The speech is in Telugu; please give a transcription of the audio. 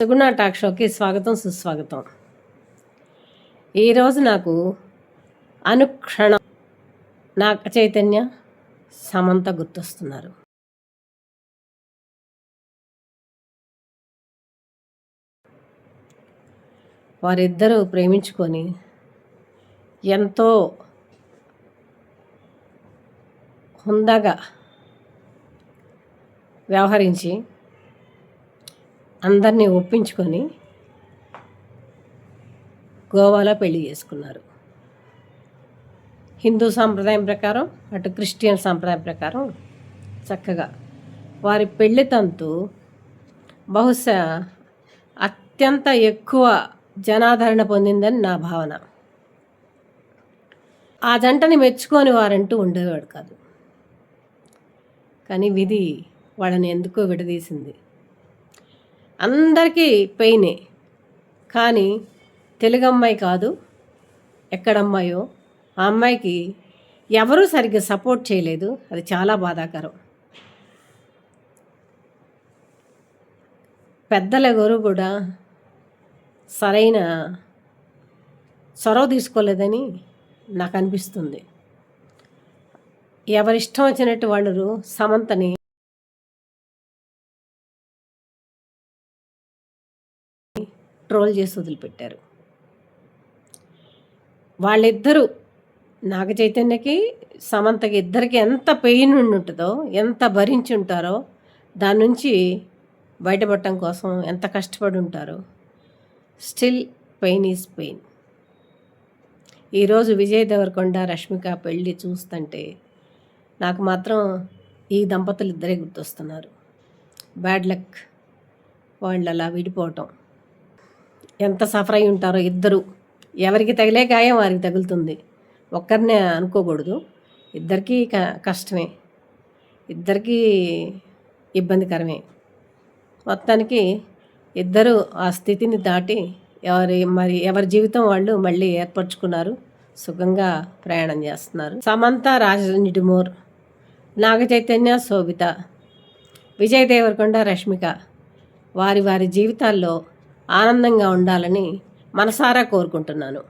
సుగుణ టాక్ షోకి స్వాగతం సుస్వాగతం. ఈరోజు నాకు అనుక్షణం నాగ చైతన్య సమంత గుర్తొస్తున్నారు. వారిద్దరూ ప్రేమించుకొని ఎంతో హుందాగా వ్యవహరించి అందరినీ ఒప్పించుకొని గోవాలో పెళ్లి చేసుకున్నారు. హిందూ సాంప్రదాయం ప్రకారం, అటు క్రిస్టియన్ సాంప్రదాయం ప్రకారం చక్కగా వారి పెళ్లి తంతు బహుశా అత్యంత ఎక్కువ జనాదరణ పొందిందని నా భావన. ఆ జంటని మెచ్చుకొని వారంటూ ఉండేవాడు కాదు. కానీ విధి వాళ్ళని ఎందుకో విడదీసింది. అందరికీ పెయినే, కానీ తెలుగు అమ్మాయి కాదు, ఎక్కడమ్మాయో ఆ అమ్మాయికి ఎవరూ సరిగ్గా సపోర్ట్ చేయలేదు. అది చాలా బాధాకరం. పెద్దలెవరూ కూడా సరైన చొరవ తీసుకోలేదని నాకు అనిపిస్తుంది. ఎవరిష్టం వచ్చినట్టు వాళ్ళు సమంతని ట్రోల్ చేసి వదిలిపెట్టారు. వాళ్ళిద్దరూ నాగ చైతన్యకి సమంతకి ఇద్దరికి ఎంత పెయిన్ ఉంటుందో, ఎంత భరించి ఉంటారో, దాని నుంచి బయటపడటం కోసం ఎంత కష్టపడి ఉంటారో. Still pain is pain. ఈరోజు విజయ్ దేవరకొండ రష్మిక పెళ్ళి చూస్తుంటే నాకు మాత్రం ఈ దంపతులు ఇద్దరే గుర్తొస్తున్నారు. బ్యాడ్ లక్ వాళ్ళు అలా విడిపోవటం. ఎంత సఫర్ అయి ఉంటారో ఇద్దరు. ఎవరికి తగిలే గాయం వారికి తగులుతుంది. ఒక్కరినే అనుకోకూడదు. ఇద్దరికీ కష్టమే, ఇద్దరికీ ఇబ్బందికరమే. మొత్తానికి ఇద్దరు ఆ స్థితిని దాటి ఎవరి జీవితం వాళ్ళు మళ్ళీ ఏర్పరచుకున్నారు. సుఖంగా ప్రయాణం చేస్తున్నారు. సమంత రాజనిడుమూర్, నాగ చైతన్య శోభిత, విజయ్ దేవరకొండ రష్మిక వారి జీవితాల్లో ఆనందంగా ఉండాలని మనసారా కోరుకుంటున్నాను.